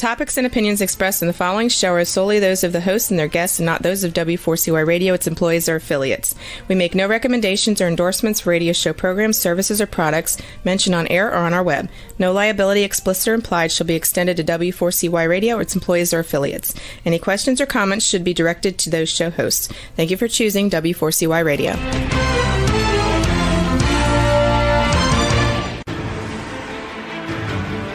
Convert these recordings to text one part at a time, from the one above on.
topics and opinions expressed in the following show are solely those of the host and their guests and not those of W4CY Radio, its employees, or affiliates. We make no recommendations or endorsements for radio show programs, services, or products mentioned on air or on our web. No liability, explicit or implied, shall be extended to W4CY Radio or its employees or affiliates. Any questions or comments should be directed to those show hosts. Thank you for choosing W4CY Radio.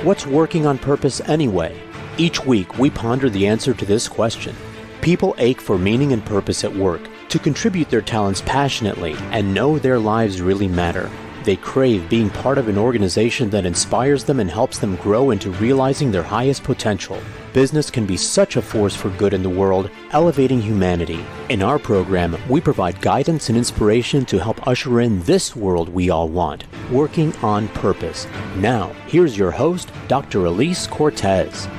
What's working on purpose anyway? Each week, we ponder the answer to this question. People ache for meaning and purpose at work, to contribute their talents passionately and know their lives really matter. They crave being part of an organization that inspires them and helps them grow into realizing their highest potential. Business can be such a force for good in the world, elevating humanity. In our program, we provide guidance and inspiration to help usher in this world we all want, working on purpose. Now, here's your host, Dr. Elise Cortez.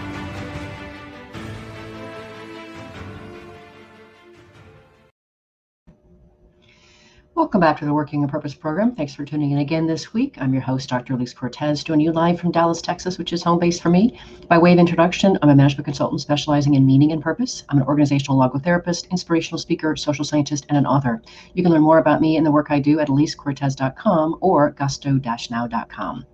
Welcome back to the Working on Purpose program. Thanks for tuning in again this week. I'm your host, Dr. Elise Cortez, joining you live from Dallas, Texas, which is home base for me. By way of introduction, I'm a management consultant specializing in meaning and purpose. I'm an organizational logotherapist, inspirational speaker, social scientist, and an author. You can learn more about me and the work I do at elisecortez.com or gusto-now.com.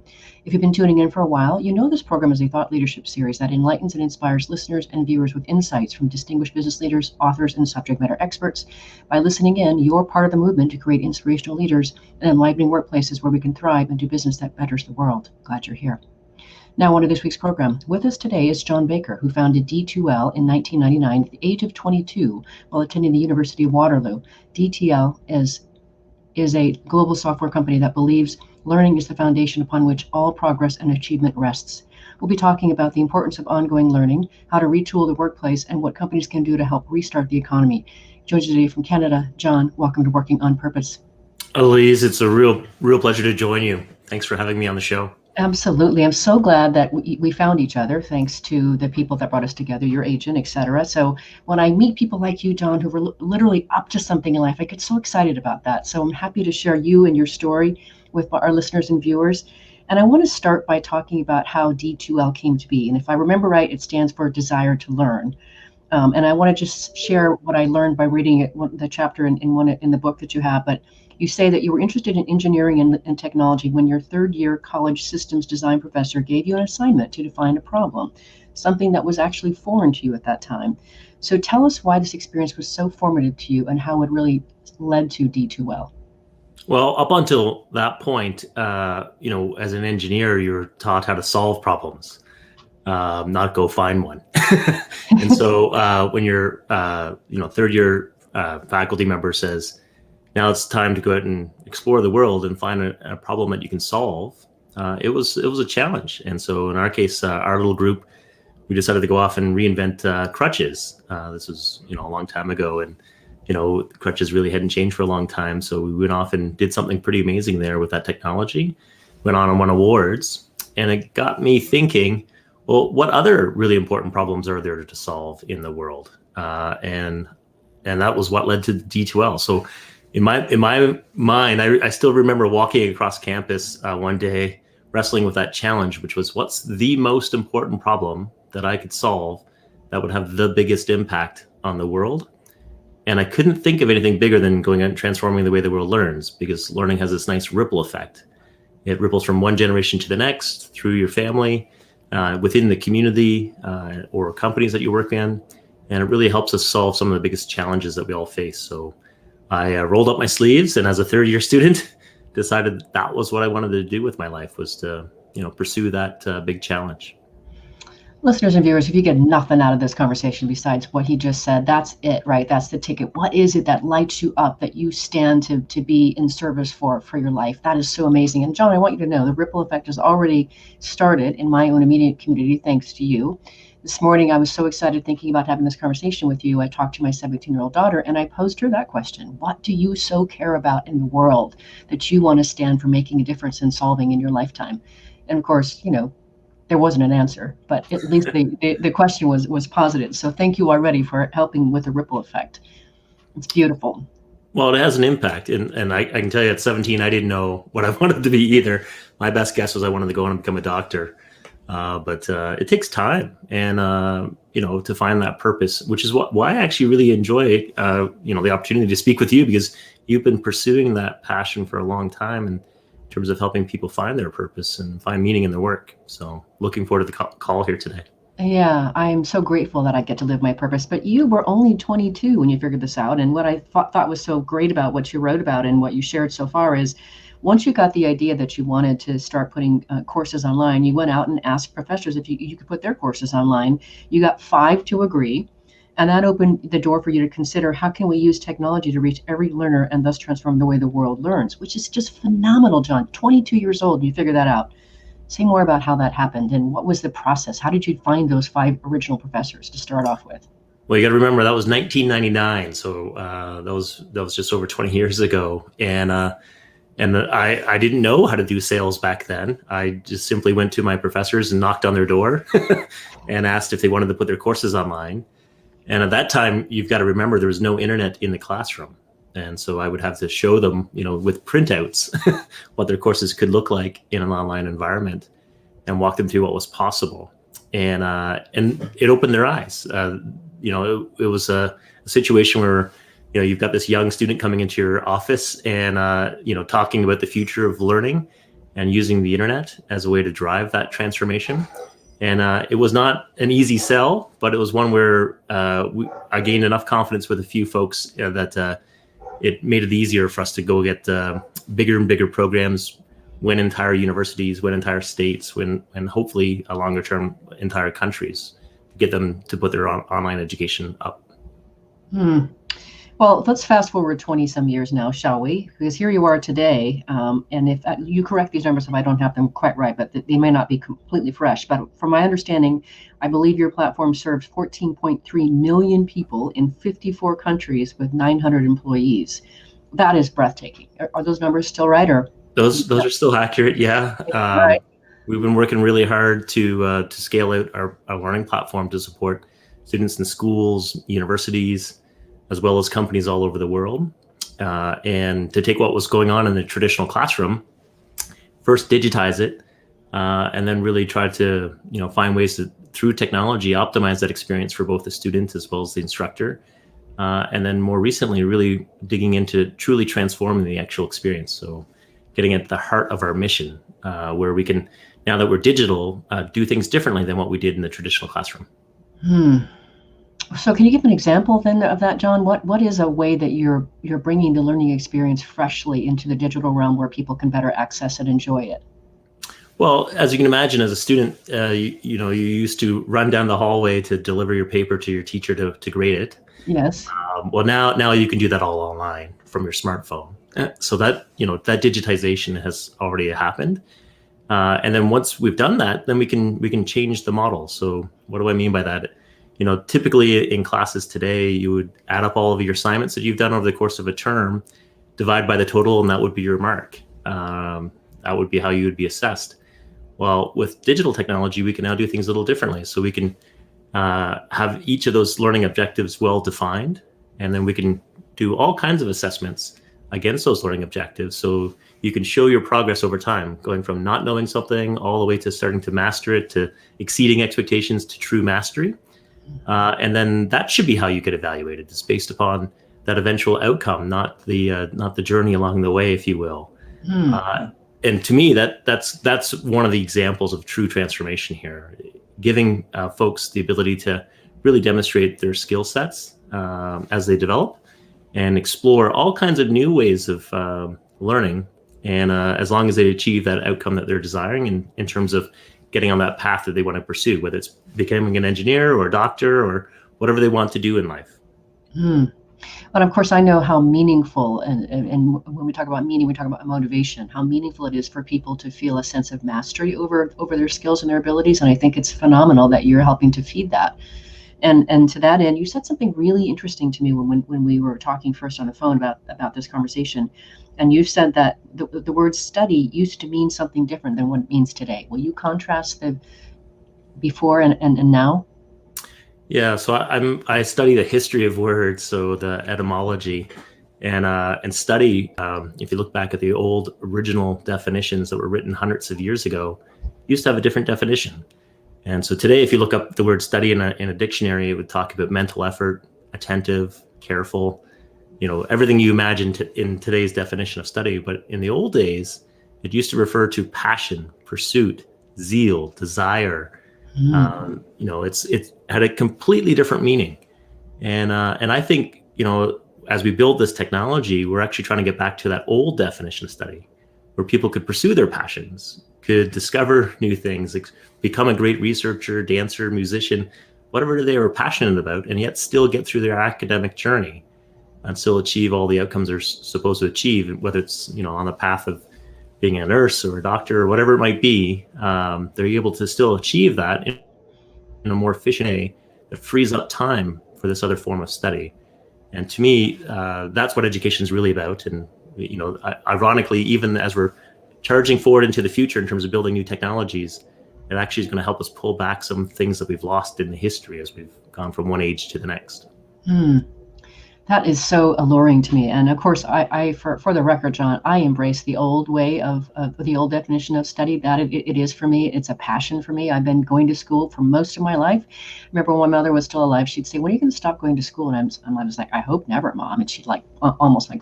If you've been tuning in for a while, you know this program is a thought leadership series that enlightens and inspires listeners and viewers with insights from distinguished business leaders, authors, and subject matter experts. By listening in, you're part of the movement to create inspirational leaders and enlivening workplaces where we can thrive and do business that betters the world. Glad you're here. Now on to this week's program. With us today is John Baker, who founded D2L in 1999 at the age of 22 while attending the University of Waterloo. DTL is a global software company that believes learning is the foundation upon which all progress and achievement rests. We'll be talking about the importance of ongoing learning, how to retool the workplace, and what companies can do to help restart the economy. Joins us today from Canada. John, welcome to Working on Purpose. Elise, it's a real pleasure to join you. Thanks for having me on the show. Absolutely. I'm so glad that we found each other thanks to the people that brought us together, your agent, etc. So when I meet people like you, John, who were literally up to something in life, I get so excited about that. So I'm happy to share you and your story with our listeners and viewers. And I want to start by talking about how D2L came to be. And if I remember right, it stands for Desire to Learn. And I want to just share what I learned by reading it, the chapter in the book that you have. But you say that you were interested in engineering and technology when your third year college systems design professor gave you an assignment to define a problem, something that was actually foreign to you at that time. So tell us why this experience was so formative to you and how it really led to D2L. Well, up until that point, as an engineer, you're taught how to solve problems, not go find one. And so when your third year faculty member says, now it's time to go out and explore the world and find a problem that you can solve, it was a challenge. And so in our case, our little group, we decided to go off and reinvent crutches. This was a long time ago, and crutches really hadn't changed for a long time. So we went off and did something pretty amazing there with that technology, went on and won awards. And it got me thinking, well, what other really important problems are there to solve in the world? And that was what led to D2L. So in my mind, I still remember walking across campus one day, wrestling with that challenge, which was, what's the most important problem that I could solve that would have the biggest impact on the world? And I couldn't think of anything bigger than going out and transforming the way the world learns, because learning has this nice ripple effect. It ripples from one generation to the next, through your family, within the community or companies that you work in. And it really helps us solve some of the biggest challenges that we all face. So I rolled up my sleeves, and as a third year student, decided that was what I wanted to do with my life, was to pursue that big challenge. Listeners and viewers, if you get nothing out of this conversation besides what he just said, that's it, right? That's the ticket. What is it that lights you up, that you stand to be in service for your life? That is so amazing. And John, I want you to know the ripple effect has already started in my own immediate community, thanks to you. This morning, I was so excited thinking about having this conversation with you. I talked to my 17-year-old daughter, and I posed her that question. What do you so care about in the world that you want to stand for making a difference in solving in your lifetime? And of course, there wasn't an answer, but at least the question was positive. So thank you already for helping with the ripple effect. It's beautiful. Well, it has an impact. And I can tell you at 17, I didn't know what I wanted to be either. My best guess was I wanted to go on and become a doctor. But it takes time, and to find that purpose, which is why I actually really enjoy the opportunity to speak with you, because you've been pursuing that passion for a long time in terms of helping people find their purpose and find meaning in their work. So looking forward to the call here today. Yeah, I am so grateful that I get to live my purpose. But you were only 22 when you figured this out. And what I thought was so great about what you wrote about and what you shared so far is once you got the idea that you wanted to start putting courses online, you went out and asked professors if you could put their courses online. You got 5 to agree. And that opened the door for you to consider how can we use technology to reach every learner and thus transform the way the world learns, which is just phenomenal, John. 22 years old, you figured that out. Say more about how that happened and what was the process? How did you find those 5 original professors to start off with? Well, you got to remember that was 1999, so that was just over 20 years ago, and I didn't know how to do sales back then. I just simply went to my professors and knocked on their door and asked if they wanted to put their courses online. And at that time, you've got to remember there was no internet in the classroom. And so I would have to show them, with printouts, what their courses could look like in an online environment, and walk them through what was possible. And it opened their eyes. It was a situation where, you've got this young student coming into your office and, talking about the future of learning and using the internet as a way to drive that transformation. And it was not an easy sell, but it was one where I gained enough confidence with a few folks that it made it easier for us to go get bigger and bigger programs, win entire universities, win entire states, and hopefully a longer term entire countries, get them to put their online education up. Well, let's fast forward 20 some years now, shall we? Because here you are today. And if you correct these numbers if I don't have them quite right, but they may not be completely fresh. But from my understanding, I believe your platform serves 14.3 million people in 54 countries with 900 employees. That is breathtaking. Are those numbers still right? Or those are still accurate? Yeah. Right. We've been working really hard to scale out our learning platform to support students in schools, universities, as well as companies all over the world, and to take what was going on in the traditional classroom, first digitize it, and then really try to find ways to, through technology, optimize that experience for both the student as well as the instructor, and then more recently, really digging into truly transforming the actual experience. So getting at the heart of our mission, where we can, now that we're digital, do things differently than what we did in the traditional classroom. So can you give an example then of that, John? What is a way that you're bringing the learning experience freshly into the digital realm where people can better access and enjoy it? Well, as you can imagine, as a student, you used to run down the hallway to deliver your paper to your teacher to grade it. Yes. Well, now you can do that all online from your smartphone. So that that digitization has already happened. And then once we've done that, then we can change the model. So what do I mean by that? Typically in classes today, you would add up all of your assignments that you've done over the course of a term, divide by the total, and that would be your mark. That would be how you would be assessed. Well, with digital technology, we can now do things a little differently. So we can have each of those learning objectives well defined, and then we can do all kinds of assessments against those learning objectives. So you can show your progress over time, going from not knowing something all the way to starting to master it, to exceeding expectations, to true mastery. And then that should be how you get evaluated. It's based upon that eventual outcome, not the journey along the way, if you will. And to me, that's one of the examples of true transformation here, giving folks the ability to really demonstrate their skill sets as they develop and explore all kinds of new ways of learning. And as long as they achieve that outcome that they're desiring in terms of getting on that path that they want to pursue, whether it's becoming an engineer or a doctor or whatever they want to do in life. But of course, I know how meaningful, and when we talk about meaning, we talk about motivation, how meaningful it is for people to feel a sense of mastery over their skills and their abilities. And I think it's phenomenal that you're helping to feed that. And to that end, you said something really interesting to me when we were talking first on the phone about this conversation. And you've said that the word study used to mean something different than what it means today. Will you contrast the before and now? Yeah, so I study the history of words, so the etymology, and study. If you look back at the old original definitions that were written hundreds of years ago, used to have a different definition. And so today, if you look up the word study in a dictionary, it would talk about mental effort, attentive, careful, everything you imagine in today's definition of study. But in the old days, it used to refer to passion, pursuit, zeal, desire. It had a completely different meaning. And I think, as we build this technology, we're actually trying to get back to that old definition of study, where people could pursue their passions, could discover new things, become a great researcher, dancer, musician, whatever they were passionate about, and yet still get through their academic journey and still achieve all the outcomes they're supposed to achieve, whether it's, on the path of being a nurse or a doctor or whatever it might be. They're able to still achieve that in a more efficient way that frees up time for this other form of study. And to me, that's what education is really about. And, ironically, even as we're charging forward into the future in terms of building new technologies, it actually is going to help us pull back some things that we've lost in the history as we've gone from one age to the next. That is so alluring to me. And of course, I for the record, John, I embrace the old way of the old definition of study. That it is for me. It's a passion for me. I've been going to school for most of my life. I remember when my mother was still alive, she'd say, "When are you going to stop going to school?" And I was like, "I hope never, Mom." And she'd almost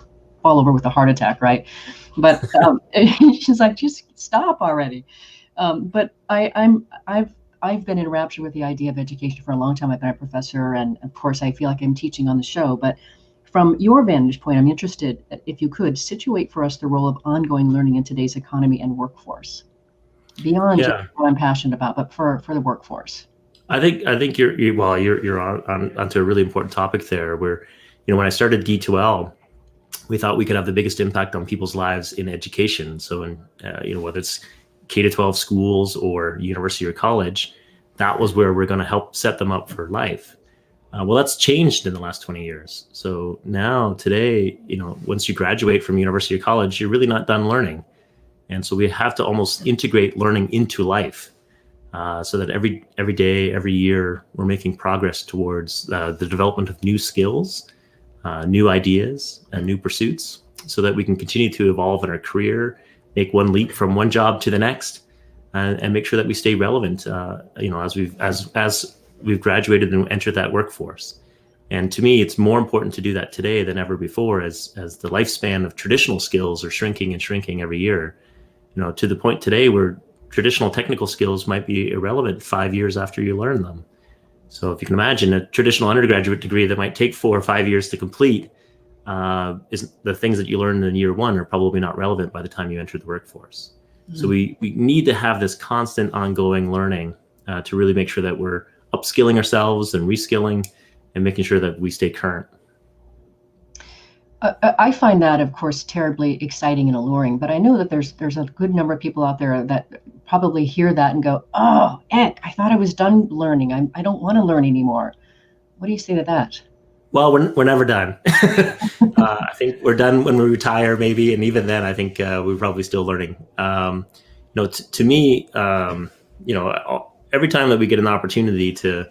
fall over with a heart attack, right? But she's like, "Just stop already." But I've been in rapture with the idea of education for a long time. I've been a professor, and of course, I feel like I'm teaching on the show. But from your vantage point, I'm interested, if you could, situate for us the role of ongoing learning in today's economy and workforce, beyond just what I'm passionate about, but for the workforce. I think you're onto a really important topic there. Where, when I started D2L, we thought we could have the biggest impact on people's lives in education. So, whether it's K-12 schools or university or college, that was where we're going to help set them up for life. Well, that's changed in the last 20 years. So now today, once you graduate from university or college, you're really not done learning. And so we have to almost integrate learning into life, so that every day, every year, we're making progress towards the development of new skills, new ideas, and new pursuits, so that we can continue to evolve in our career, make one leap from one job to the next, and make sure that we stay relevant, as we've graduated and entered that workforce. And to me, it's more important to do that today than ever before, as the lifespan of traditional skills are shrinking and shrinking every year, to the point today where traditional technical skills might be irrelevant 5 years after you learn them. So if you can imagine, a traditional undergraduate degree that might take 4 or 5 years to complete, is the things that you learn in year one are probably not relevant by the time you enter the workforce. Mm-hmm. So we need to have this constant ongoing learning to really make sure that we're upskilling ourselves and reskilling and making sure that we stay current. I find that, of course, terribly exciting and alluring, but I know that there's a good number of people out there that probably hear that and go, "Oh, heck, I thought I was done learning. I don't want to learn anymore." What do you say to that? Well, we're never done. I think we're done when we retire, maybe, and even then, I think we're probably still learning. To me, every time that we get an opportunity to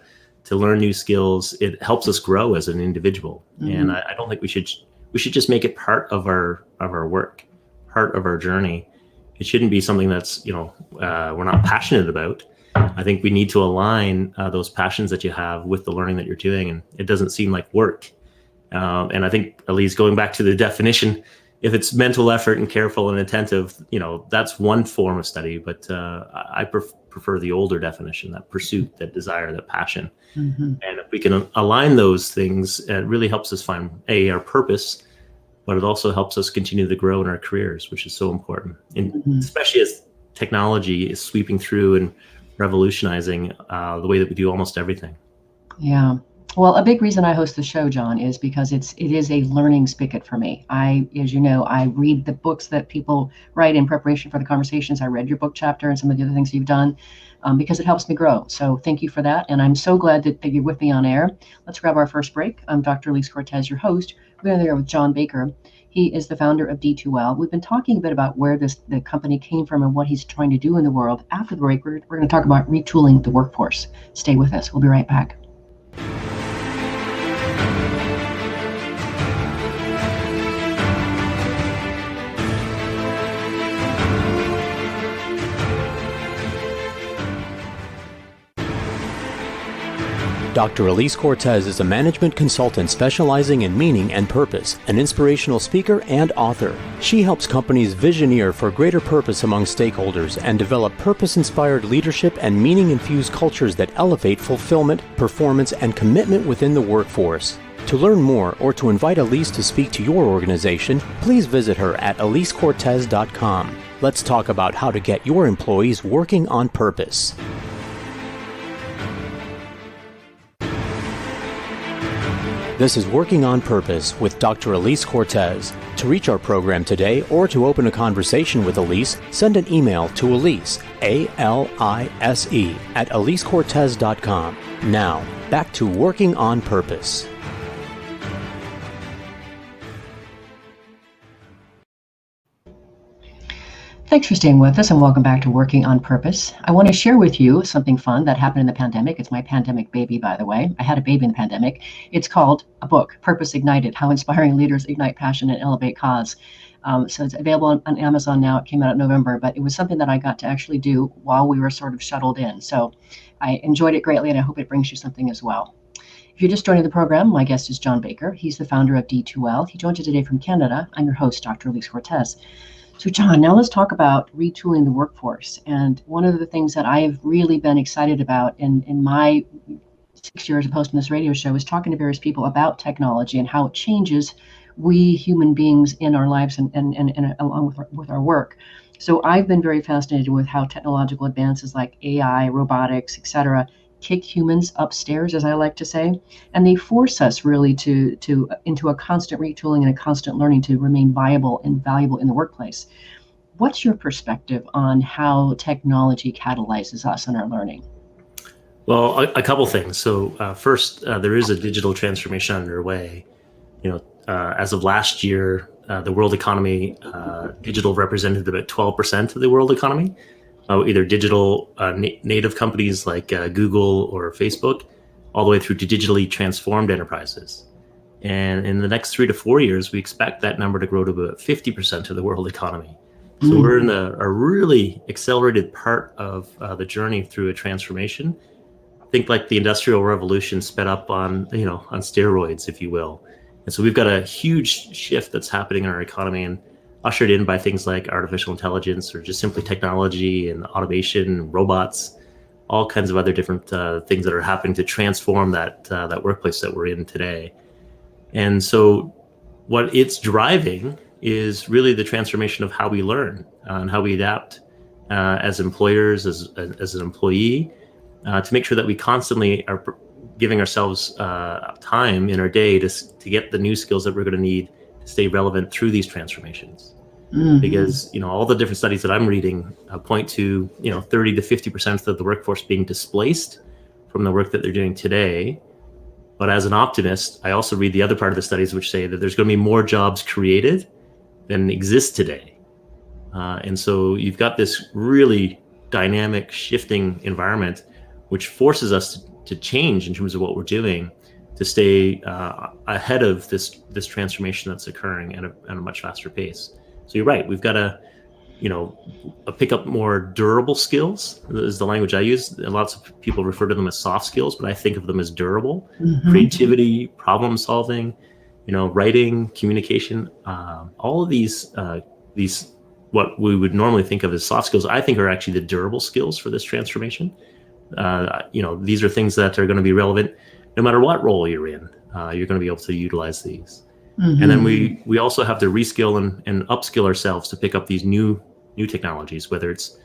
learn new skills, it helps us grow as an individual. Mm-hmm. And I don't think we should just make it part of our work, part of our journey. It shouldn't be something that's we're not passionate about. I think we need to align those passions that you have with the learning that you're doing, and it doesn't seem like work. And I think, Elise, going back to the definition, if it's mental effort and careful and attentive, that's one form of study. But I prefer the older definition, that pursuit, that desire, that passion. Mm-hmm. And if we can align those things, it really helps us find our purpose, but it also helps us continue to grow in our careers, which is so important. And mm-hmm. especially as technology is sweeping through and revolutionizing the way that we do almost everything. Yeah. Well, a big reason I host the show, John, is because it is a learning spigot for me. As you know, I read the books that people write in preparation for the conversations. I read your book chapter and some of the other things you've done because it helps me grow. So thank you for that. And I'm so glad that you're with me on air. Let's grab our first break. I'm Dr. Elise Cortez, your host. We're going to there with John Baker. He is the founder of D2L. We've been talking a bit about where the company came from and what he's trying to do in the world. After the break, we're going to talk about retooling the workforce. Stay with us. We'll be right back. Dr. Elise Cortez is a management consultant specializing in meaning and purpose, an inspirational speaker and author. She helps companies visioneer for greater purpose among stakeholders and develop purpose-inspired leadership and meaning-infused cultures that elevate fulfillment, performance, and commitment within the workforce. To learn more or to invite Elise to speak to your organization, please visit her at elisecortez.com. Let's talk about how to get your employees working on purpose. This is Working on Purpose with Dr. Elise Cortez. To reach our program today or to open a conversation with Elise, send an email to Elise, A-L-I-S-E, at elisecortez.com. Now, back to Working on Purpose. Thanks for staying with us and welcome back to Working on Purpose. I want to share with you something fun that happened in the pandemic. It's my pandemic baby, by the way. I had a baby in the pandemic. It's called a book, Purpose Ignited, How Inspiring Leaders Ignite Passion and Elevate Cause. So it's available on Amazon now. It came out in November, but it was something that I got to actually do while we were sort of shuttled in. So I enjoyed it greatly, and I hope it brings you something as well. If you're just joining the program, my guest is John Baker. He's the founder of D2L. He joins you today from Canada. I'm your host, Dr. Elise Cortez. So John, now let's talk about retooling the workforce. And one of the things that I've really been excited about in my 6 years of hosting this radio show is talking to various people about technology and how it changes we human beings in our lives and along with our work. So I've been very fascinated with how technological advances like AI, robotics, et cetera, kick humans upstairs, as I like to say, and they force us really into a constant retooling and a constant learning to remain viable and valuable in the workplace. What's your perspective on how technology catalyzes us in our learning? Well, a couple things. So first, there is a digital transformation underway. As of last year, the world economy, digital represented about 12% of the world economy. Either digital native companies like Google or Facebook, all the way through to digitally transformed enterprises. And in the next 3 to 4 years, we expect that number to grow to about 50% of the world economy. So we're in a really accelerated part of the journey through a transformation. Think like the Industrial Revolution sped up on steroids, if you will. And so we've got a huge shift that's happening in our economy, and ushered in by things like artificial intelligence or just simply technology and automation, robots, all kinds of other different things that are happening to transform that workplace that we're in today. And so what it's driving is really the transformation of how we learn and how we adapt as employers, as an employee, to make sure that we constantly are giving ourselves time in our day to get the new skills that we're going to need to stay relevant through these transformations. Mm-hmm. Because all the different studies that I'm reading point to 30 to 50% of the workforce being displaced from the work that they're doing today. But as an optimist, I also read the other part of the studies which say that there's going to be more jobs created than exist today. And so you've got this really dynamic, shifting environment which forces us to change in terms of what we're doing to stay ahead of this transformation that's occurring at a much faster pace. So you're right. We've got to, pick up more durable skills is the language I use. Lots of people refer to them as soft skills, but I think of them as durable. Mm-hmm. Creativity, problem solving, writing, communication, all of these what we would normally think of as soft skills, I think are actually the durable skills for this transformation. These are things that are going to be relevant no matter what role you're in. You're going to be able to utilize these. Mm-hmm. And then we also have to reskill and upskill ourselves to pick up these new technologies, whether it's,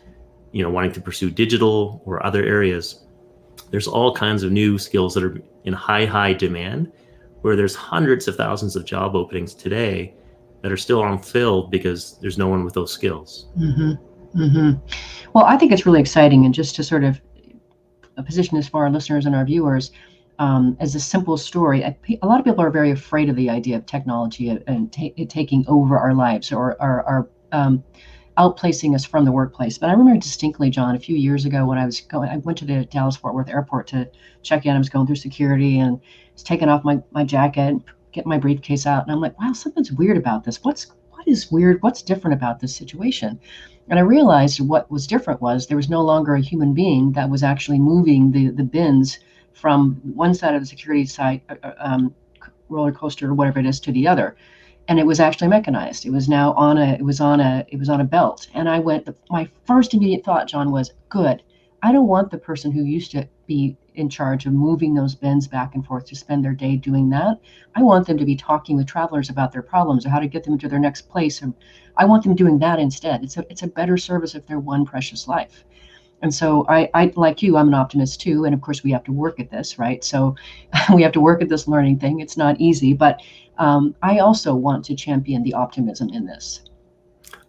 wanting to pursue digital or other areas. There's all kinds of new skills that are in high demand, where there's hundreds of thousands of job openings today that are still unfilled because there's no one with those skills. Mm-hmm. Mm-hmm. Well, I think it's really exciting, and just to sort of position this for our listeners and our viewers, as a simple story, a lot of people are very afraid of the idea of technology and taking over our lives or outplacing us from the workplace. But I remember distinctly, John, a few years ago when I went to the Dallas-Fort Worth airport to check in. I was going through security and was taking off my jacket, getting my briefcase out, and I'm like, wow, something's weird about this. What is weird? What's different about this situation? And I realized what was different was there was no longer a human being that was actually moving the bins from one side of the security side roller coaster or whatever it is to the other. And it was actually mechanized. It was now on a belt. And my first immediate thought, John, was good. I don't want the person who used to be in charge of moving those bins back and forth to spend their day doing that. I want them to be talking with travelers about their problems or how to get them to their next place. And I want them doing that instead. It's a better service if they're one precious life. And so I like you, I'm an optimist too. And of course we have to work at this, right? So we have to work at this learning thing. It's not easy, but I also want to champion the optimism in this.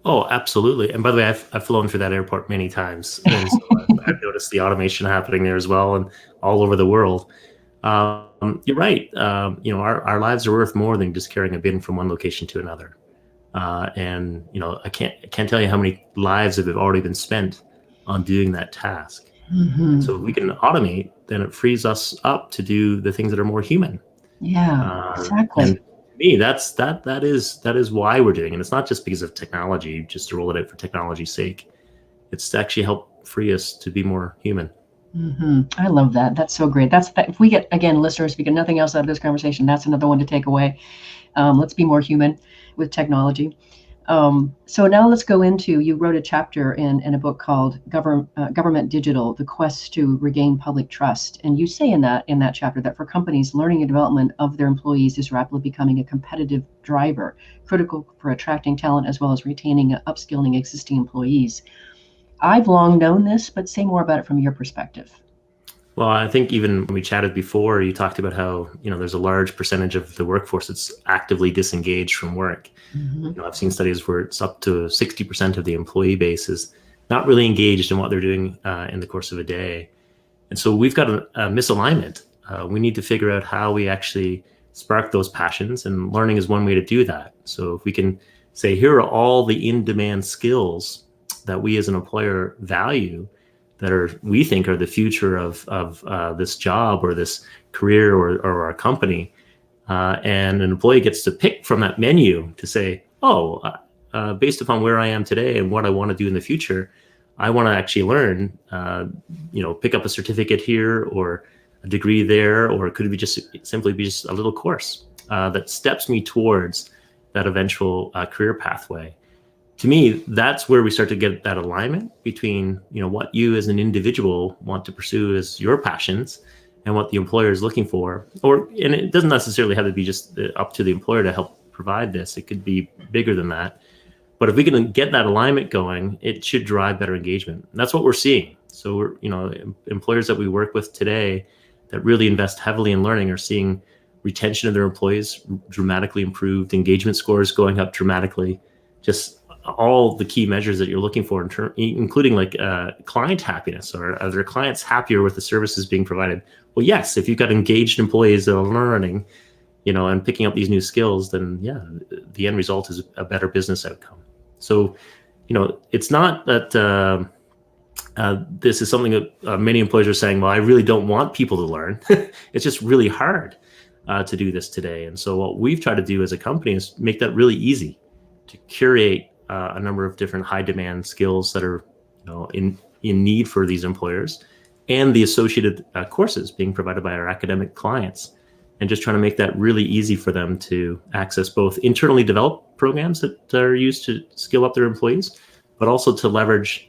Oh, absolutely. And by the way, I've flown through that airport many times. And so I've noticed the automation happening there as well and all over the world. You're right. Our lives are worth more than just carrying a bin from one location to another. And I can't tell you how many lives have already been spent on doing that task. Mm-hmm. So if we can automate, then it frees us up to do the things that are more human. Yeah, exactly. And to me, that is why we're doing it. And it's not just because of technology, just to roll it out for technology's sake. It's to actually help free us to be more human. Mm-hmm. I love that. That's so great. If we get, again, listeners, if we get nothing else out of this conversation, that's another one to take away. Let's be more human with technology. So now let's go into, you wrote a chapter in a book called Government Digital, The Quest to Regain Public Trust. And you say in that chapter that for companies, learning and development of their employees is rapidly becoming a competitive driver, critical for attracting talent as well as retaining and upskilling existing employees. I've long known this, but say more about it from your perspective. Well, I think even when we chatted before, you talked about how, there's a large percentage of the workforce that's actively disengaged from work. Mm-hmm. I've seen studies where it's up to 60% of the employee base is not really engaged in what they're doing in the course of a day. And so we've got a misalignment. We need to figure out how we actually spark those passions, and learning is one way to do that. So if we can say, here are all the in-demand skills that we as an employer value, that we think are the future of this job or this career or our company, and an employee gets to pick from that menu to say, based upon where I am today and what I want to do in the future, I want to actually learn, pick up a certificate here or a degree there, or it could be simply be a little course that steps me towards that eventual career pathway. To me, that's where we start to get that alignment between, what you as an individual want to pursue as your passions and what the employer is looking for. And it doesn't necessarily have to be just up to the employer to help provide this. It could be bigger than that. But if we can get that alignment going, it should drive better engagement. And that's what we're seeing. So employers that we work with today that really invest heavily in learning are seeing retention of their employees dramatically improved, engagement scores going up dramatically, just all the key measures that you're looking for, including like client happiness. Or are their clients happier with the services being provided? Well, yes, if you've got engaged employees that are learning, and picking up these new skills, then the end result is a better business outcome. So, it's not that this is something that many employers are saying, well, I really don't want people to learn. It's just really hard to do this today. And so what we've tried to do as a company is make that really easy to curate a number of different high demand skills that are in need for these employers, and the associated courses being provided by our academic clients, and just trying to make that really easy for them to access both internally developed programs that are used to skill up their employees, but also to leverage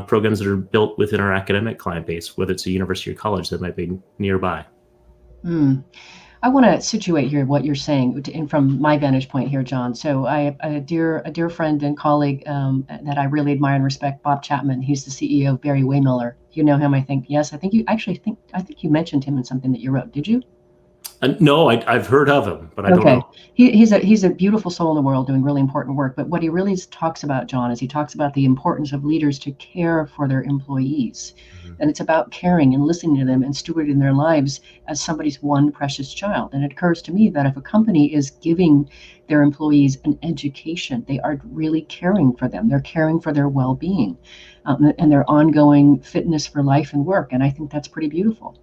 programs that are built within our academic client base, whether it's a university or college that might be nearby. I want to situate here what you're saying from my vantage point here, John. So I have a dear friend and colleague that I really admire and respect, Bob Chapman. He's the CEO of Barry Waymiller. You know him, I think. Yes, I think you mentioned him in something that you wrote. Did you? No, I've heard of him, but I don't know. He's a beautiful soul in the world doing really important work. But what he really talks about, John, is he talks about the importance of leaders to care for their employees. Mm-hmm. And it's about caring and listening to them and stewarding their lives as somebody's one precious child. And it occurs to me that if a company is giving their employees an education, they are really caring for them. They're caring for their well-being and their ongoing fitness for life and work. And I think that's pretty beautiful.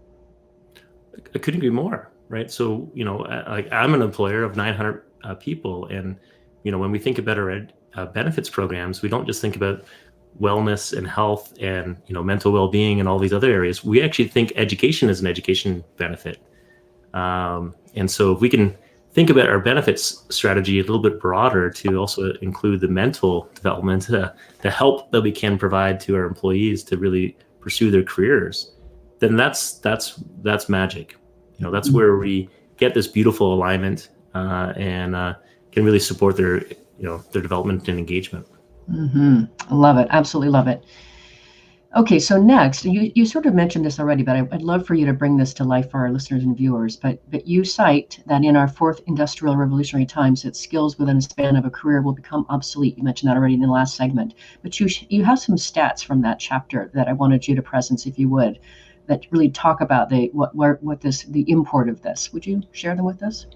I couldn't agree more. Right. So, like I'm an employer of 900 people. And, when we think about our benefits programs, we don't just think about wellness and health and mental well-being and all these other areas, we actually think education is an education benefit. And so if we can think about our benefits strategy a little bit broader to also include the mental development, the help that we can provide to our employees to really pursue their careers, then that's magic. That's where we get this beautiful alignment and can really support their development and engagement. I love it. Absolutely love it. Okay, so next, you sort of mentioned this already, but I'd love for you to bring this to life for our listeners and viewers. But you cite that in our fourth industrial revolutionary times, that skills within a span of a career will become obsolete. You mentioned that already in the last segment. But you have some stats from that chapter that I wanted you to presence, if you would, that really talk about the import of this. Would you share them with us?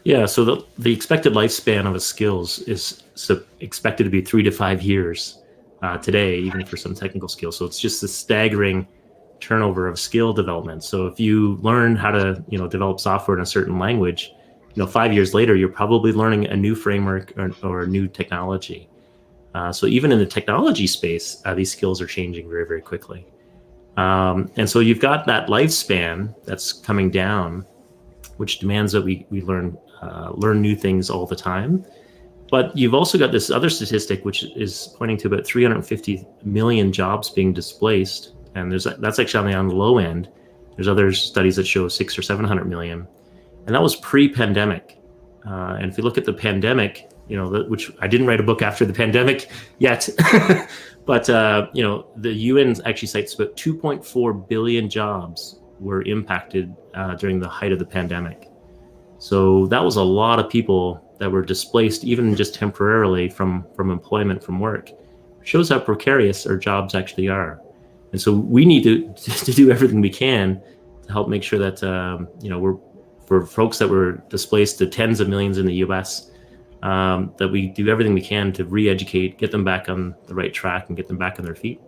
Yeah, so the expected lifespan of a skills is expected to be 3 to 5 years today, even for some technical skills. So it's just a staggering turnover of skill development. So if you learn how to develop software in a certain language, 5 years later, you're probably learning a new framework or a new technology. So even in the technology space, these skills are changing very, very quickly. And so you've got that lifespan that's coming down, which demands that we learn new things all the time. But you've also got this other statistic, which is pointing to about 350 million jobs being displaced. And that's actually on the low end. There's other studies that show 600 or 700 million. And that was pre-pandemic. And if you look at the pandemic, which I didn't write a book after the pandemic yet, but, the UN actually cites about 2.4 billion jobs were impacted during the height of the pandemic. So that was a lot of people that were displaced, even just temporarily from employment, from work. It shows how precarious our jobs actually are. And so we need to do everything we can to help make sure that, we're, for folks that were displaced to tens of millions in the US, that we do everything we can to re-educate, get them back on the right track and get them back on their feet.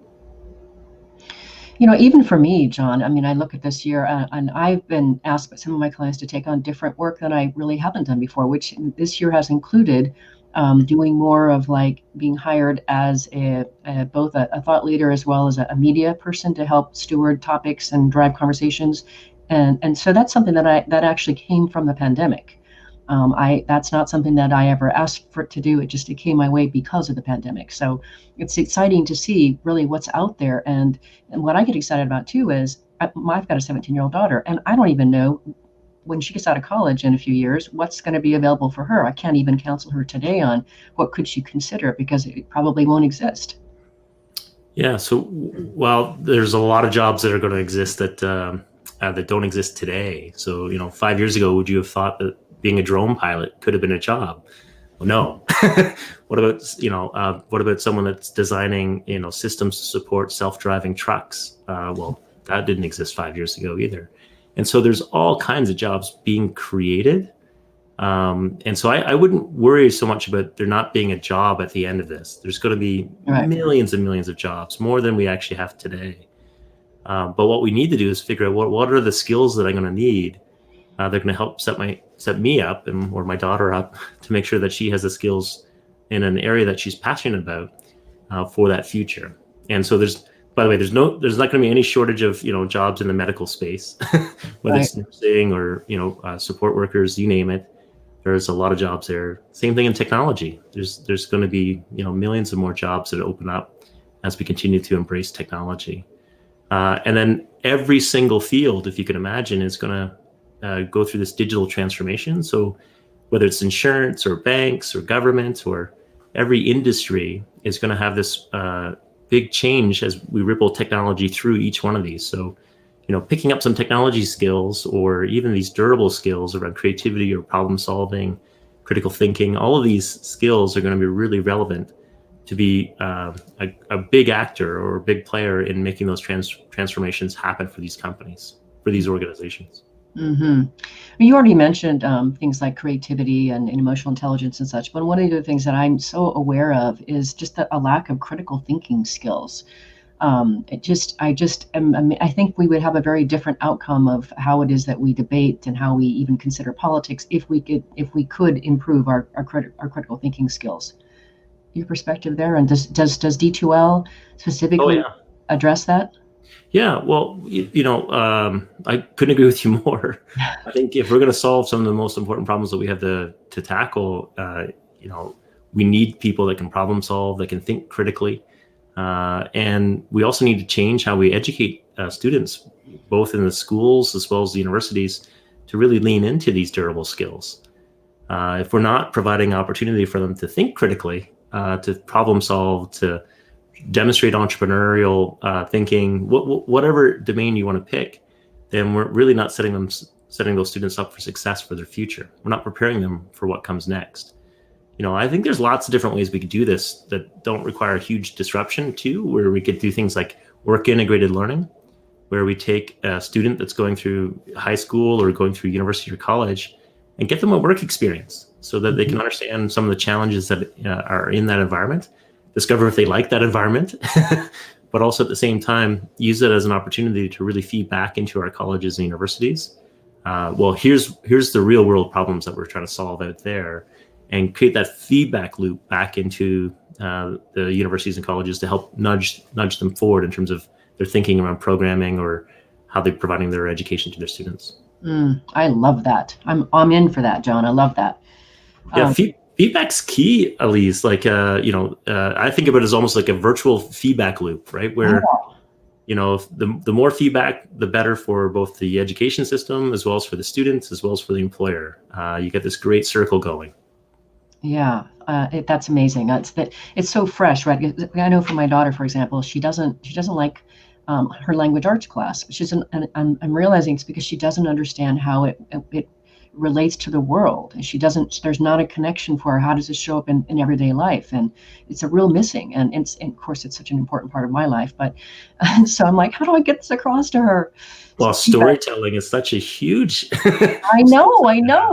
Even for me, John, I look at this year and I've been asked by some of my clients to take on different work that I really haven't done before, which this year has included doing more of like being hired as both a thought leader as well as a media person to help steward topics and drive conversations. And so that's something that actually came from the pandemic. That's not something that I ever asked for it to do. It came my way because of the pandemic. So it's exciting to see really what's out there. And what I get excited about too is I've got a 17-year-old daughter, and I don't even know when she gets out of college in a few years, what's going to be available for her. I can't even counsel her today on what could she consider, because it probably won't exist. Yeah. So, there's a lot of jobs that are going to exist that don't exist today. So, 5 years ago, would you have thought that being a drone pilot could have been a job? Well, no. What about someone that's designing, systems to support self-driving trucks? Well, that didn't exist 5 years ago either. And so there's all kinds of jobs being created. And so I wouldn't worry so much about there not being a job at the end of this. There's going to be millions and millions of jobs, more than we actually have today. But what we need to do is figure out what are the skills that I'm going to need. They're going to help set me up or my daughter up to make sure that she has the skills in an area that she's passionate about for that future. And so by the way, there's not going to be any shortage of jobs in the medical space, whether it's nursing or support workers, you name it. There's a lot of jobs there. Same thing in technology. There's going to be millions of more jobs that open up as we continue to embrace technology. And then every single field, if you can imagine, is going to go through this digital transformation. So whether it's insurance or banks or government, or every industry is going to have this big change as we ripple technology through each one of these. So, picking up some technology skills or even these durable skills around creativity or problem solving, critical thinking, all of these skills are going to be really relevant to be a big actor or a big player in making those transformations happen for these companies, for these organizations. Mm-hmm. You already mentioned things like creativity and emotional intelligence and such, but one of the things that I'm so aware of is just a lack of critical thinking skills. I think we would have a very different outcome of how it is that we debate and how we even consider politics if we could improve our critical thinking skills. your perspective there? And does D2L specifically address that? Yeah, well, I couldn't agree with you more. I think if we're going to solve some of the most important problems that we have to tackle, we need people that can problem solve, that can think critically. And we also need to change how we educate students, both in the schools as well as the universities, to really lean into these durable skills. If we're not providing opportunity for them to think critically, to problem solve, to demonstrate entrepreneurial thinking, whatever domain you want to pick, then we're really not setting those students up for success for their future. We're not preparing them for what comes next. I think there's lots of different ways we could do this that don't require a huge disruption too, where we could do things like work integrated learning, where we take a student that's going through high school or going through university or college and get them a work experience so that they can understand some of the challenges that are in that environment, discover if they like that environment, but also at the same time, use it as an opportunity to really feed back into our colleges and universities. Here's the real world problems that we're trying to solve out there, and create that feedback loop back into the universities and colleges to help nudge them forward in terms of their thinking around programming or how they're providing their education to their students. I love that. I'm in for that, John. I love that. Yeah, feedback's key, Elise. I think of it as almost like a virtual feedback loop, right? Where, the more feedback, the better for both the education system, as well as for the students, as well as for the employer. You get this great circle going. Yeah, that's amazing. It's so fresh, right? I know for my daughter, for example, she doesn't like her language arts class. I'm realizing it's because she doesn't understand how it relates to the world, and there's not a connection for her. How does it show up in everyday life? And it's a real missing. And of course, it's such an important part of my life. But so I'm like, how do I get this across to her? Well, storytelling is such a huge. I know.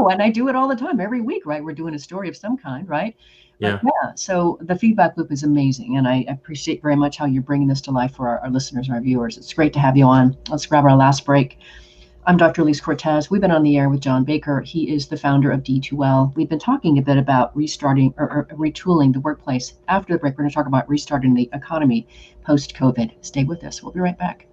And I do it all the time, every week, right? We're doing a story of some kind, right? Yeah. So the feedback loop is amazing. And I appreciate very much how you're bringing this to life for our listeners and our viewers. It's great to have you on. Let's grab our last break. I'm Dr. Elise Cortez. We've been on the air with John Baker. He is the founder of D2L. We've been talking a bit about restarting or retooling the workplace. After the break, we're going to talk about restarting the economy post-COVID. Stay with us. We'll be right back.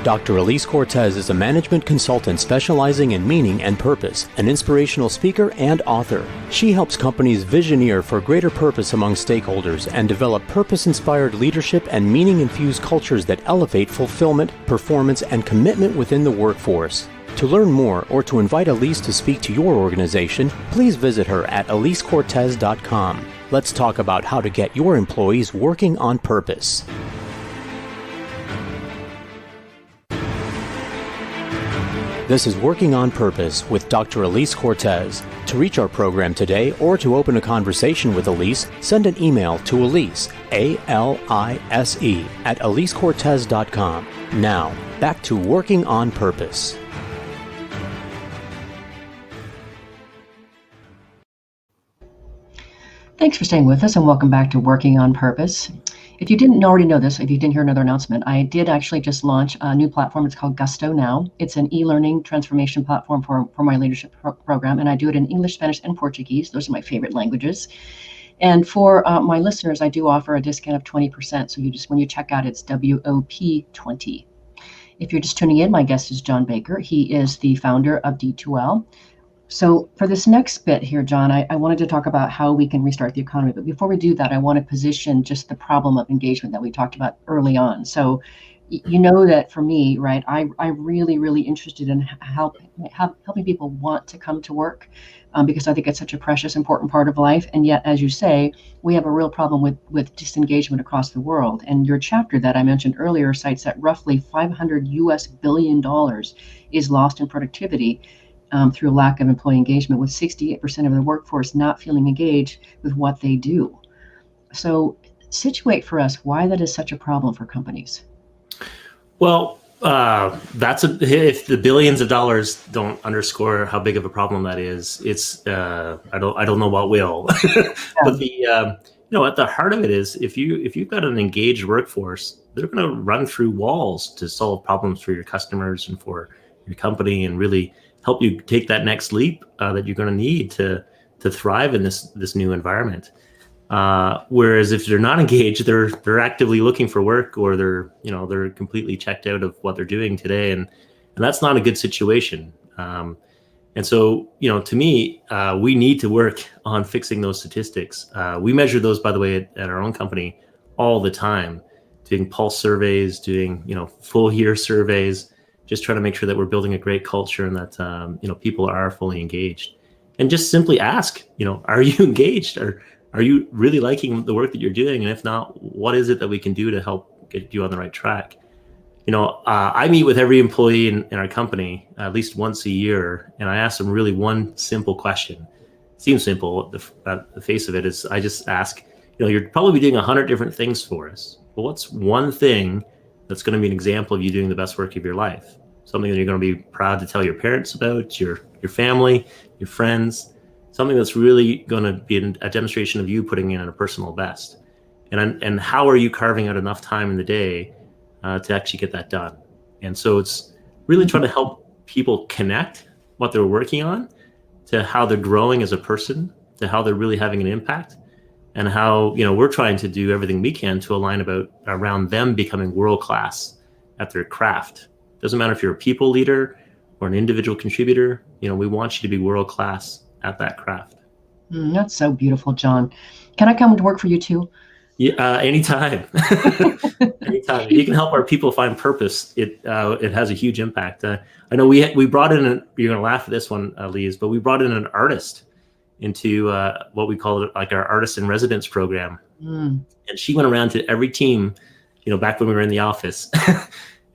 Dr. Elise Cortez is a management consultant specializing in meaning and purpose, an inspirational speaker and author. She helps companies visioneer for greater purpose among stakeholders and develop purpose-inspired leadership and meaning-infused cultures that elevate fulfillment, performance, and commitment within the workforce. To learn more or to invite Elise to speak to your organization, please visit her at elisecortez.com. Let's talk about how to get your employees working on purpose. This is Working on Purpose with Dr. Elise Cortez. To reach our program today or to open a conversation with Elise, send an email to Elise, A-L-I-S-E, at elisecortez.com. Now, back to Working on Purpose. Thanks for staying with us, and welcome back to Working on Purpose. If you didn't already know this, if you didn't hear another announcement, I did actually just launch a new platform. It's called Gusto Now. It's an e-learning transformation platform for my leadership program, and I do it in English, Spanish, and Portuguese. Those are my favorite languages. And for my listeners, I do offer a discount of 20%. So when you check out, it's WOP20. If you're just tuning in, my guest is John Baker. He is the founder of D2L. So for this next bit here, John, I wanted to talk about how we can restart the economy. But before we do that, I want to position just the problem of engagement that we talked about early on. So you know that for me, right, I'm really, really interested in helping people want to come to work because I think it's such a precious, important part of life. And yet, as you say, we have a real problem with disengagement across the world. And your chapter that I mentioned earlier cites that roughly $500 billion is lost in productivity through lack of employee engagement, with 68% of the workforce not feeling engaged with what they do. So situate for us why that is such a problem for companies. Well, if the billions of dollars don't underscore how big of a problem that is, it's I don't know what will. But at the heart of it is if you've got an engaged workforce, they're going to run through walls to solve problems for your customers and for your company, and really help you take that next leap that you're going to need to thrive in this new environment. Whereas if they're not engaged, they're actively looking for work, or they're completely checked out of what they're doing today, and that's not a good situation. And so, to me, we need to work on fixing those statistics. We measure those, by the way, at our own company all the time, doing pulse surveys, doing, full year surveys, just trying to make sure that we're building a great culture and that, people are fully engaged. And just simply ask, are you engaged? Or are you really liking the work that you're doing? And if not, what is it that we can do to help get you on the right track? I meet with every employee in our company at least once a year, and I ask them really one simple question. It seems simple at the face of it. Is I just ask, you're probably doing 100 different things for us, but what's one thing that's going to be an example of you doing the best work of your life? Something that you're going to be proud to tell your parents about, your family, your friends, something that's really going to be a demonstration of you putting in a personal best. And how are you carving out enough time in the day to actually get that done? And so it's really trying to help people connect what they're working on to how they're growing as a person, to how they're really having an impact, and how we're trying to do everything we can to align around them becoming world-class at their craft. Doesn't matter if you're a people leader or an individual contributor, we want you to be world-class at that craft. That's so beautiful, John. Can I come to work for you too? Yeah, anytime. Anytime. You can help our people find purpose. It has a huge impact. I know we brought in you're going to laugh at this one, Elise, but we brought in an artist into what we call like our artist in residence program. And she went around to every team, back when we were in the office,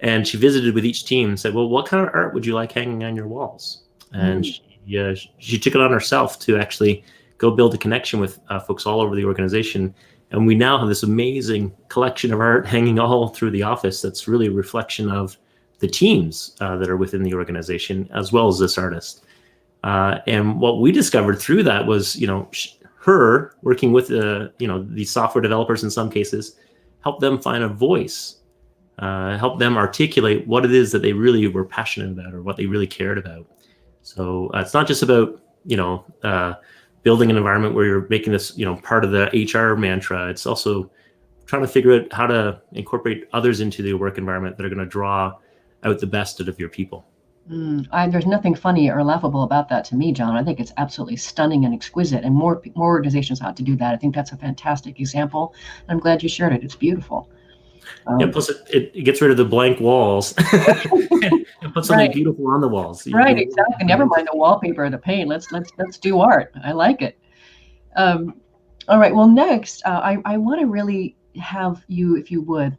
and she visited with each team and said, well, what kind of art would you like hanging on your walls? And she took it on herself to actually go build a connection with folks all over the organization. And we now have this amazing collection of art hanging all through the office that's really a reflection of the teams that are within the organization, as well as this artist. And what we discovered through that was, her working with, these software developers in some cases, help them find a voice, help them articulate what it is that they really were passionate about or what they really cared about. So it's not just about, building an environment where you're making this, part of the HR mantra. It's also trying to figure out how to incorporate others into the work environment that are going to draw out the best out of your people. There's nothing funny or laughable about that to me, John. I think it's absolutely stunning and exquisite, and more organizations ought to do that. I think that's a fantastic example. I'm glad you shared it. It's beautiful. Plus it gets rid of the blank walls and puts something beautiful on the walls. Right, exactly. Never mind the wallpaper or the paint. Let's do art. I like it. All right. Well, next, I want to really have you, if you would,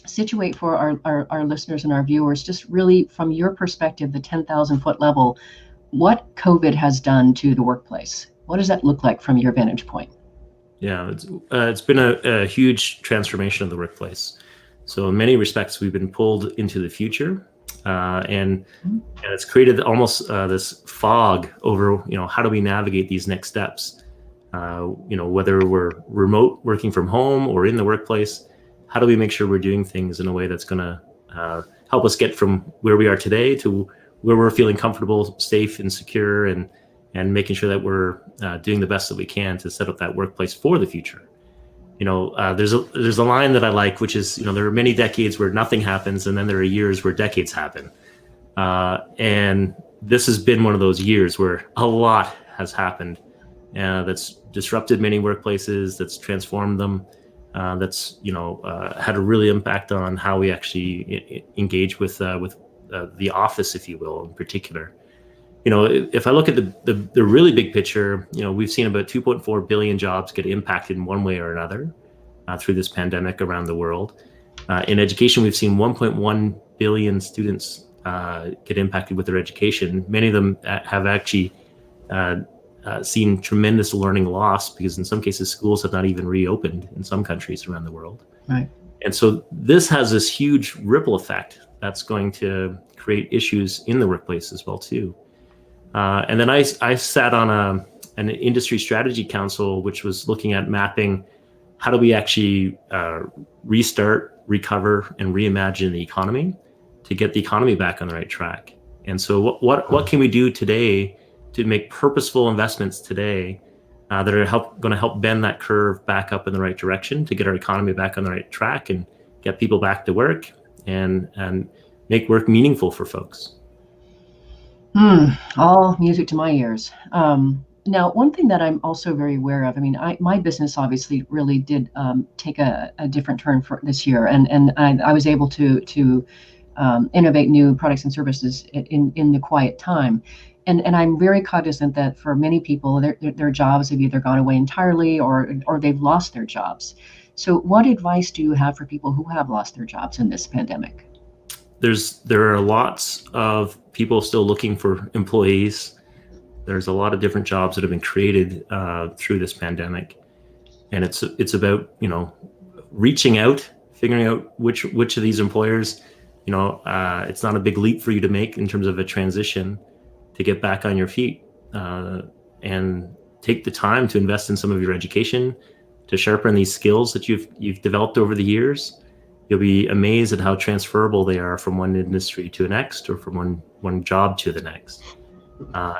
situate for our listeners and our viewers, just really from your perspective, the 10,000-foot level, what COVID has done to the workplace. What does that look like from your vantage point? Yeah, it's been a huge transformation of the workplace. So in many respects, we've been pulled into the future, and it's created almost this fog over, how do we navigate these next steps? Whether we're remote working from home or in the workplace, how do we make sure we're doing things in a way that's going to help us get from where we are today to where we're feeling comfortable, safe, and secure, and making sure that we're doing the best that we can to set up that workplace for the future. There's a line that I like, which is, there are many decades where nothing happens, and then there are years where decades happen. And this has been one of those years where a lot has happened that's disrupted many workplaces, that's transformed them, that's had a really impact on how we actually engage with the office, if you will, in particular. If I look at the really big picture, we've seen about 2.4 billion jobs get impacted in one way or another through this pandemic around the world. In education, we've seen 1.1 billion students get impacted with their education. Many of them have actually seen tremendous learning loss because in some cases, schools have not even reopened in some countries around the world. Right. And so this has this huge ripple effect that's going to create issues in the workplace as well, too. And then I sat on an industry strategy council, which was looking at mapping how do we actually restart, recover, and reimagine the economy to get the economy back on the right track. And so what can we do today to make purposeful investments today that are going to help bend that curve back up in the right direction to get our economy back on the right track and get people back to work and make work meaningful for folks. All music to my ears. Now, one thing that I'm also very aware of, I mean, my business obviously really did take a different turn for this year, and I was able to innovate new products and services in the quiet time. And I'm very cognizant that for many people, their jobs have either gone away entirely or they've lost their jobs. So what advice do you have for people who have lost their jobs in this pandemic? There are lots of people still looking for employees. There's a lot of different jobs that have been created through this pandemic, and it's about reaching out, figuring out which of these employers, it's not a big leap for you to make in terms of a transition to get back on your feet, and take the time to invest in some of your education, to sharpen these skills that you've developed over the years. You'll be amazed at how transferable they are from one industry to the next, or from one job to the next.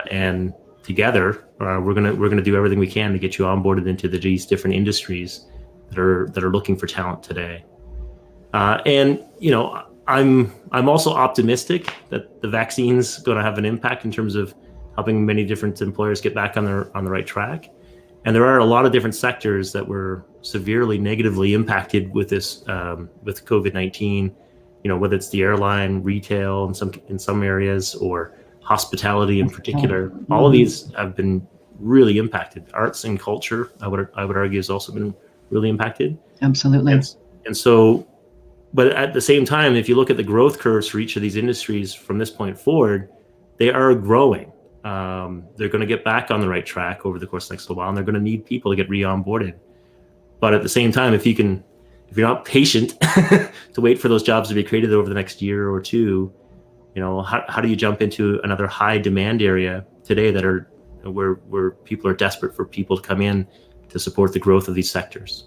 And together, we're gonna do everything we can to get you onboarded into these different industries that are looking for talent today. And I'm also optimistic that the vaccine's going to have an impact in terms of helping many different employers get back on the right track. And there are a lot of different sectors that were severely negatively impacted with this with COVID-19. Whether it's the airline, retail in some areas, or hospitality in particular. All of these have been really impacted. Arts and culture, I would argue, has also been really impacted. Absolutely. And so, but at the same time, if you look at the growth curves for each of these industries from this point forward, they are growing. They're going to get back on the right track over the course of the next little while, and they're going to need people to get re-onboarded. But at the same time, if you're not patient to wait for those jobs to be created over the next year or two, how do you jump into another high demand area today that are where people are desperate for people to come in to support the growth of these sectors?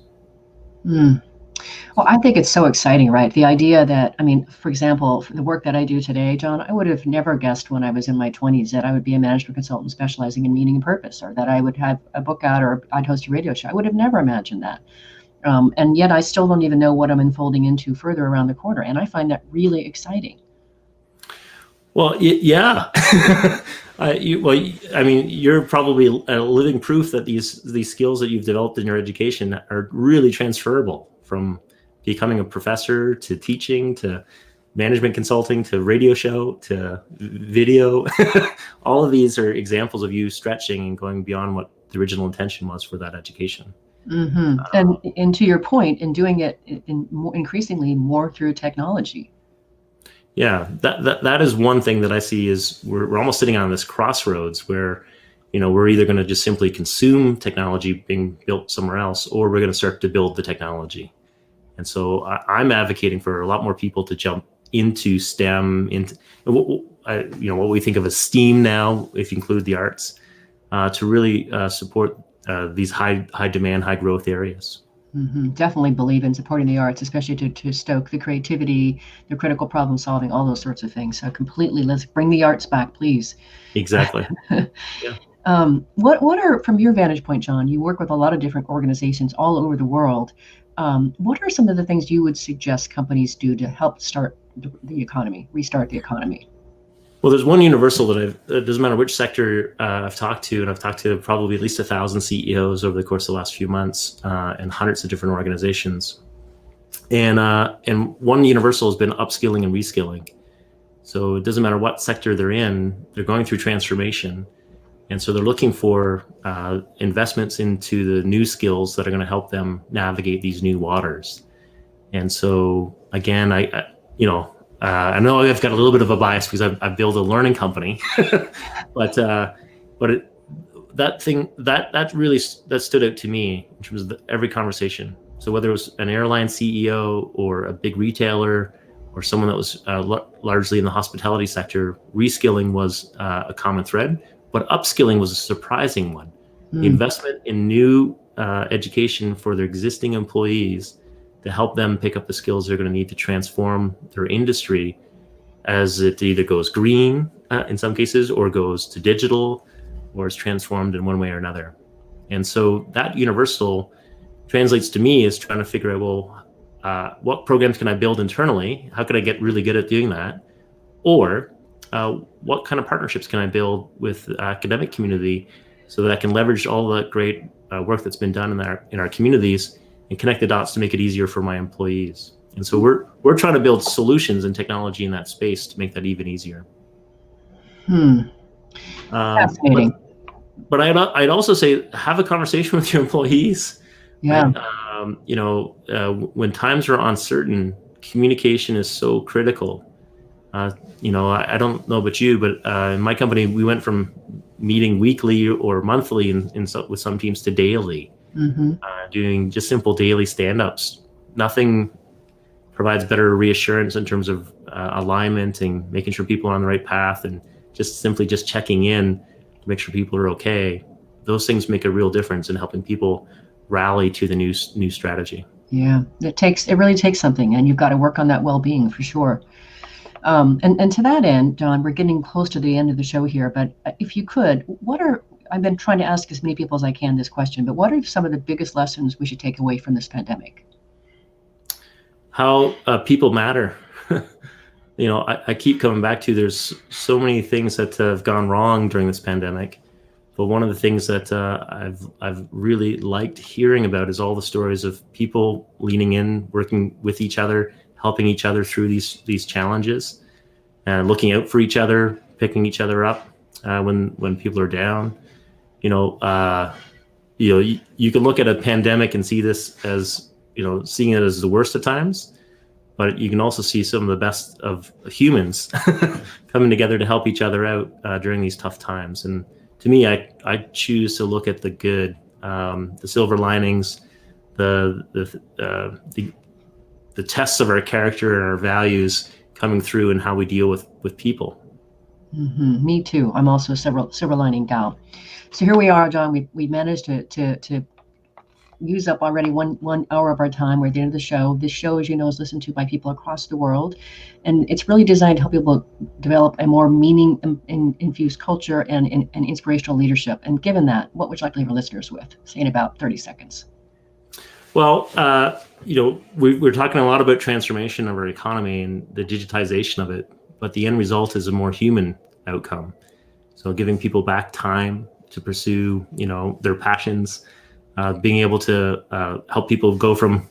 Well, I think it's so exciting, right? The idea that, for example, the work that I do today, John, I would have never guessed when I was in my 20s that I would be a management consultant specializing in meaning and purpose, or that I would have a book out, or I'd host a radio show. I would have never imagined that. And yet I still don't even know what I'm unfolding into further around the corner. And I find that really exciting. Well, yeah. You're probably a living proof that these skills that you've developed in your education are really transferable from becoming a professor to teaching to management consulting to radio show to video. All of these are examples of you stretching and going beyond what the original intention was for that education. And to your point, in doing it increasingly more through technology. Yeah, that is one thing that I see is we're almost sitting on this crossroads where, we're either going to just simply consume technology being built somewhere else, or we're going to start to build the technology. And so I'm advocating for a lot more people to jump into STEM, into what we think of as STEAM now, if you include the arts, to really support these high demand, high growth areas. Definitely believe in supporting the arts, especially to stoke the creativity, the critical problem solving, all those sorts of things. So completely, let's bring the arts back, please. Exactly. Yeah. What are, from your vantage point, John, you work with a lot of different organizations all over the world. What are some of the things you would suggest companies do to help start the economy, restart the economy? Well, there's one universal that it doesn't matter which sector I've talked to, and I've talked to probably at least 1,000 CEOs over the course of the last few months, and hundreds of different organizations. And one universal has been upskilling and reskilling. So it doesn't matter what sector they're in, they're going through transformation. And so they're looking for investments into the new skills that are going to help them navigate these new waters. And so, again, I know I've got a little bit of a bias because I built a learning company, but that really stood out to me in terms of every conversation. So whether it was an airline CEO or a big retailer or someone that was largely in the hospitality sector, reskilling was a common thread, but upskilling was a surprising one. The investment in new education for their existing employees to help them pick up the skills they're going to need to transform their industry as it either goes green in some cases or goes to digital or is transformed in one way or another. And so that universal translates to me as trying to figure out, well, what programs can I build internally? How could I get really good at doing that? Or what kind of partnerships can I build with the academic community so that I can leverage all the great work that's been done in our communities and connect the dots to make it easier for my employees. And so we're trying to build solutions and technology in that space to make that even easier. Fascinating. But I'd also say have a conversation with your employees. Yeah. Right? When times are uncertain, communication is so critical. I don't know about you, but in my company, we went from meeting weekly or monthly with some teams to daily, doing just simple daily stand-ups. Nothing provides better reassurance in terms of alignment and making sure people are on the right path, and just simply checking in to make sure people are okay. Those things make a real difference in helping people rally to the new strategy. Yeah, it really takes something, and you've got to work on that well-being for sure. And to that end, John, we're getting close to the end of the show here, but if you could, I've been trying to ask as many people as I can this question, but what are some of the biggest lessons we should take away from this pandemic? How people matter. I keep coming back to, there's so many things that have gone wrong during this pandemic. But one of the things that I've really liked hearing about is all the stories of people leaning in, working with each other, helping each other through these challenges, and looking out for each other, picking each other up when people are down. You can look at a pandemic and see this as, seeing it as the worst of times, but you can also see some of the best of humans coming together to help each other out during these tough times. And to me, I choose to look at the good, the silver linings, the tests of our character and our values coming through and how we deal with people. Me too. I'm also a silver lining gal. So here we are, John. We managed to use up already one hour of our time. We're at the end of the show. This show, as you know, is listened to by people across the world, and it's really designed to help people develop a more meaning-infused culture and inspirational leadership. And given that, what would you like to leave our listeners with? Say in about 30 seconds. Well, we're talking a lot about transformation of our economy and the digitization of it, but the end result is a more human outcome. So giving people back time to pursue, their passions, being able to help people go from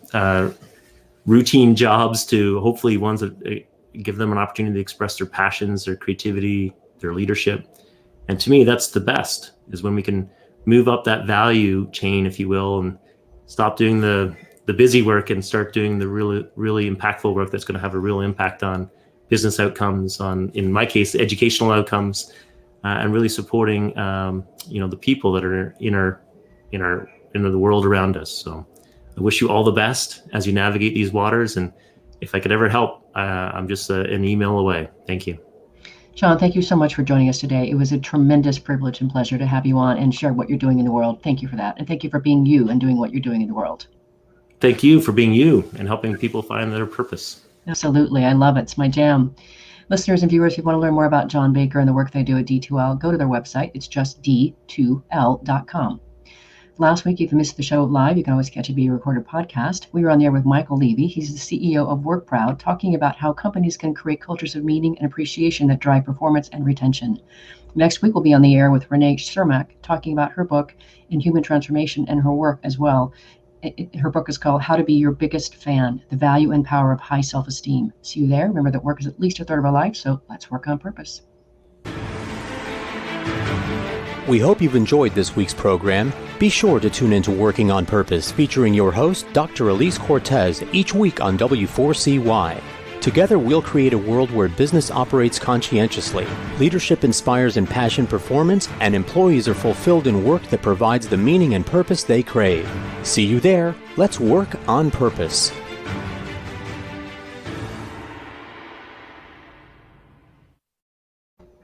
routine jobs to hopefully ones that give them an opportunity to express their passions, their creativity, their leadership. And to me, that's the best, is when we can move up that value chain, if you will, and stop doing the busy work and start doing the really, really impactful work that's going to have a real impact on business outcomes, on, in my case, educational outcomes, and really supporting, the people that are in the world around us. So I wish you all the best as you navigate these waters. And if I could ever help, I'm just an email away. Thank you. John, thank you so much for joining us today. It was a tremendous privilege and pleasure to have you on and share what you're doing in the world. Thank you for that. And thank you for being you and doing what you're doing in the world. Thank you for being you and helping people find their purpose. Absolutely. I love it. It's my jam. Listeners and viewers, if you want to learn more about John Baker and the work they do at D2L, go to their website. It's just d2l.com. Last week, if you missed the show live, you can always catch a being recorded podcast. We were on the air with Michael Levy. He's the CEO of WorkProud, talking about how companies can create cultures of meaning and appreciation that drive performance and retention. Next week, we'll be on the air with Renee Cermak, talking about her book in human transformation and her work as well. Her book is called How to Be Your Biggest Fan, The Value and Power of High Self-Esteem. See you there. Remember that work is at least a third of our life, so let's work on purpose. We hope you've enjoyed this week's program. Be sure to tune into Working on Purpose, featuring your host, Dr. Elise Cortez, each week on W4CY. Together, we'll create a world where business operates conscientiously, leadership inspires impassioned performance, and employees are fulfilled in work that provides the meaning and purpose they crave. See you there. Let's work on purpose.